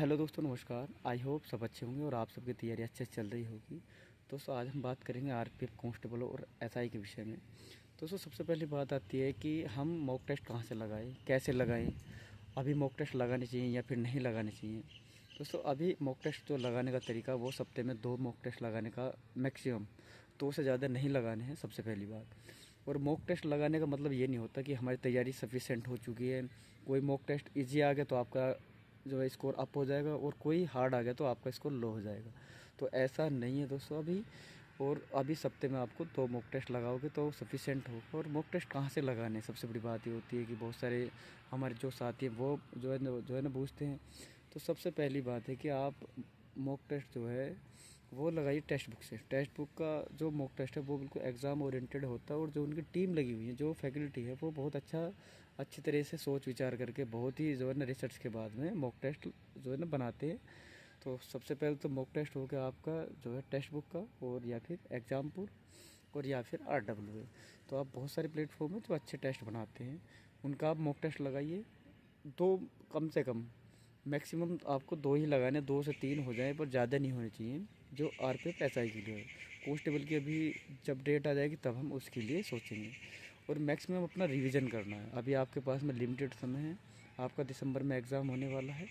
Hello दोस्तों, नमस्कार। I hope सब अच्छे होंगे और आप सबकी तैयारी अच्छे से चल रही होगी। दोस्तों, आज हम बात करेंगे आरपीएफ कांस्टेबल और एसआई के विषय में। दोस्तों, सबसे पहली बात आती है कि हम मॉक टेस्ट कहाँ से लगाएं, कैसे लगाएं, अभी मॉक टेस्ट लगाने चाहिए या फिर नहीं लगाने चाहिए। दोस्तों, अभी मॉक टेस्ट जो लगाने का तरीका वो हफ्ते में 2 मॉक टेस्ट लगाने का मैक्सिमम, 2 से ज़्यादा नहीं लगाने हैं, सबसे पहली बात। और मॉक टेस्ट लगाने का मतलब ये नहीं होता कि हमारी तैयारी सफिशेंट हो चुकी है। कोई मॉक टेस्ट ईजी आ गया तो आपका जो है स्कोर अप हो जाएगा, और कोई हार्ड आ गया तो आपका स्कोर लो हो जाएगा। तो ऐसा नहीं है दोस्तों अभी। और अभी सप्ते में आपको 2 मॉक टेस्ट लगाओगे तो सफिशेंट होगा। और मॉक टेस्ट कहाँ से लगाने, सबसे बड़ी बात ये होती है कि बहुत सारे हमारे जो साथी हैं वो जो है ना पूछते हैं। तो सबसे पहली बात है कि आप मॉक टेस्ट जो है वो लगाइए टेक्स्ट बुक से। टेक्स्ट बुक का जो मॉक टेस्ट है वो बिल्कुल एग्ज़ाम ओरिएंटेड होता है, और जो उनकी टीम लगी हुई है, जो फैकल्टी है, वो बहुत अच्छी तरह से सोच विचार करके बहुत ही जो है ना रिसर्च के बाद में मॉक टेस्ट जो है ना बनाते हैं। तो सबसे पहले तो मॉक टेस्ट हो गया आपका जो है टेक्स्ट बुक का, और या फिर एग्ज़ामपुर, और या फिर RWA। तो आप बहुत सारे प्लेटफॉर्म हैं जो अच्छे टेस्ट बनाते हैं, उनका आप मॉक टेस्ट लगाइए। 2 कम से कम, मैक्सिमम आपको 2 ही लगाने, 2 से 3 हो जाए पर ज़्यादा नहीं होने चाहिए। जो आरपीएफ एसआई के लिए है। कांस्टेबल की अभी जब डेट आ जाएगी तब हम उसके लिए सोचेंगे। और मैक्सिमम अपना रिवीजन करना है। अभी आपके पास में लिमिटेड समय है। आपका दिसंबर में एग्ज़ाम होने वाला है,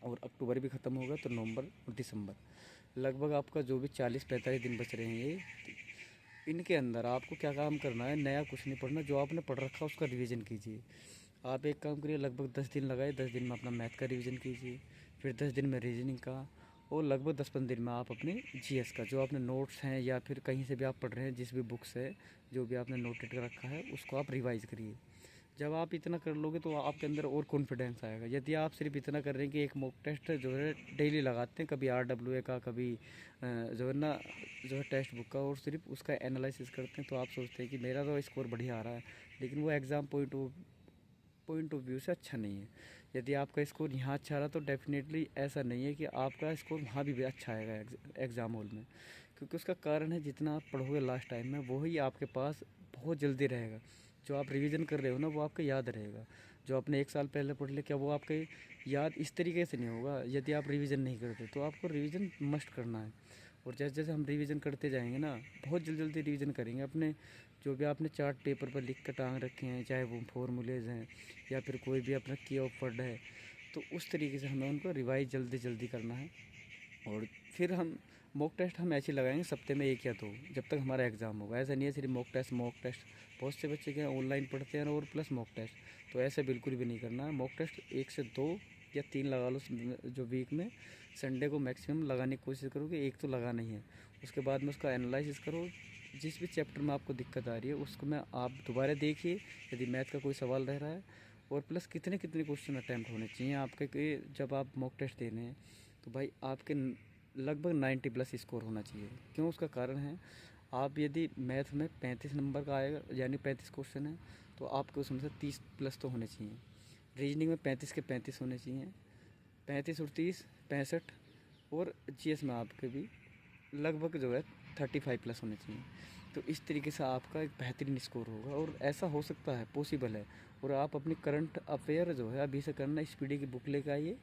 और अक्टूबर भी ख़त्म होगा तो नवंबर और दिसंबर, लगभग आपका जो भी 40-45 दिन बच रहे हैं ये, इनके अंदर आपको क्या काम करना है, नया कुछ नहीं पढ़ना। जो आपने पढ़ रखा है उसका रिवीजन कीजिए। आप एक काम करिए, लगभग 10 दिन लगाए, 10 दिन में अपना मैथ का रिवीजन कीजिए, फिर 10 दिन में रीजनिंग का, और लगभग 10-15 दिन में आप अपने जीएस का, जो आपने नोट्स हैं या फिर कहीं से भी आप पढ़ रहे हैं, जिस भी बुक्स है, जो भी आपने नोटेड कर रखा है, उसको आप रिवाइज करिए। जब आप इतना कर लोगे तो आपके अंदर और कॉन्फिडेंस आएगा। यदि आप सिर्फ इतना कर रहे हैं कि एक मॉक टेस्ट जो है डेली लगाते हैं, कभी RWA का, कभी जो है ना जो है टेक्स्ट बुक का, और सिर्फ उसका एनालिसिस करते हैं, तो आप सोचते हैं कि मेरा तो स्कोर बढ़िया आ रहा है, लेकिन वो एग्ज़ाम पॉइंट ऑफ व्यू से अच्छा नहीं है। यदि आपका स्कोर यहाँ अच्छा रहा तो डेफिनेटली ऐसा नहीं है कि आपका स्कोर वहाँ भी अच्छा आएगा एग्ज़ाम हॉल में। क्योंकि उसका कारण है, जितना आप पढ़ोगे लास्ट टाइम में वही आपके पास बहुत जल्दी रहेगा। जो आप रिवीजन कर रहे हो ना वो आपको याद रहेगा। जो आपने 1 साल पहले पढ़ लिया, क्या वो आपके याद इस तरीके से नहीं होगा यदि आप रिवीजन नहीं करते। तो आपको रिवीजन मस्ट करना है। और जैसे जैसे हम रिवीजन करते जाएंगे ना, बहुत जल्दी रिवीजन करेंगे। अपने जो भी आपने चार्ट पेपर पर लिख कर टांग रखे हैं, चाहे वो फॉर्मूलेज हैं या फिर कोई भी अपना की ऑफ वर्ड है, तो उस तरीके से हमें उनको रिवाइज जल्दी करना है। और फिर हम मॉक टेस्ट हम ऐसे लगाएंगे सप्ते में 1 या 2, जब तक हमारा एग्ज़ाम होगा। ऐसा नहीं है सिर्फ मॉक टेस्ट। बहुत से बच्चे क्या ऑनलाइन पढ़ते हैं और प्लस मॉक टेस्ट, तो ऐसे बिल्कुल भी नहीं करना है। मॉक टेस्ट 1 से 2 या 3 लगा लो, जो वीक में संडे को मैक्सिमम लगाने की कोशिश करो कि 1 तो लगाना ही है। उसके बाद में उसका एनालिसिस करो। जिस भी चैप्टर में आपको दिक्कत आ रही है उसको में आप दोबारा देखिए, यदि मैथ का कोई सवाल रह रहा है। और प्लस कितने कितने क्वेश्चन अटैम्प्ट होने चाहिए आपके, कि जब आप मॉक टेस्ट देने हैं तो भाई आपके लगभग 90 प्लस स्कोर होना चाहिए। क्यों, उसका कारण है, आप यदि मैथ में 35 नंबर का आएगा, यानी 35 क्वेश्चन है, तो आपके उसमें से 30 प्लस तो होने चाहिए। रीजनिंग में 35 के 35 होने चाहिए, 35 और 30 65। और जीएस में आपके भी लगभग जो है 35 प्लस होने चाहिए। तो इस तरीके से आपका एक बेहतरीन स्कोर होगा, और ऐसा हो सकता है, पॉसिबल है। और आप अपनी करंट अफेयर जो है अभी से करना, स्पीडी की बुक लेकर आइए।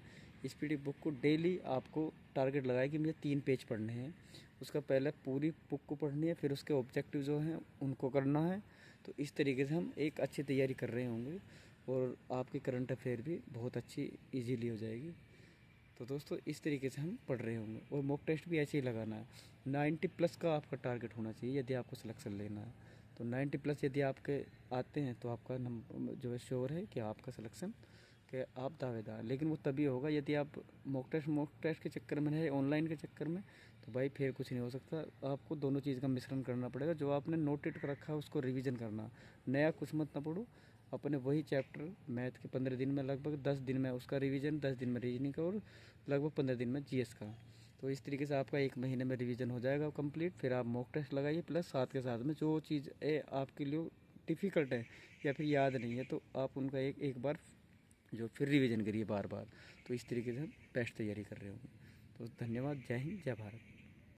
स्पीडी बुक को डेली आपको टारगेट लगाए कि मुझे 3 पेज पढ़ने हैं। उसका पहले पूरी बुक को पढ़नी है, फिर उसके ऑब्जेक्टिव जो हैं उनको करना है। तो इस तरीके से हम एक अच्छी तैयारी कर रहे होंगे, और आपकी करंट अफेयर भी बहुत अच्छी ईजीली हो जाएगी। तो दोस्तों, इस तरीके से हम पढ़ रहे होंगे। और मॉक टेस्ट भी ऐसे ही लगाना है। 90 प्लस का आपका टारगेट होना चाहिए यदि आपको सिलेक्शन लेना है। तो 90 प्लस यदि आपके आते हैं तो आपका नंबर जो है श्योर है कि आपका सिलेक्शन के आप दावेदार। लेकिन वो तभी होगा यदि आप मॉक टेस्ट के चक्कर में है, ऑनलाइन के चक्कर में, तो भाई फिर कुछ नहीं हो सकता। आपको दोनों चीज़ का मिश्रण करना पड़ेगा। जो आपने नोटेड कर रखा है उसको रिवीजन करना, नया कुछ मत ना पढ़ो। अपने वही चैप्टर मैथ के 15 दिन में, लगभग 10 दिन में उसका रिवीजन, 10 दिन में रीजनिंग का, और लगभग 15 दिन में जीएस का। तो इस तरीके से आपका 1 महीने में रिवीजन हो जाएगा कंप्लीट। फिर आप मॉक टेस्ट लगाइए, प्लस साथ के साथ में जो चीज़ आपके लिए डिफ़िकल्ट है या फिर याद नहीं है, तो आप उनका एक बार जो फिर रिवीजन करिए बार बार। तो इस तरीके से हम बेस्ट तैयारी कर रहे होंगे। तो धन्यवाद। जय हिंद, जय भारत।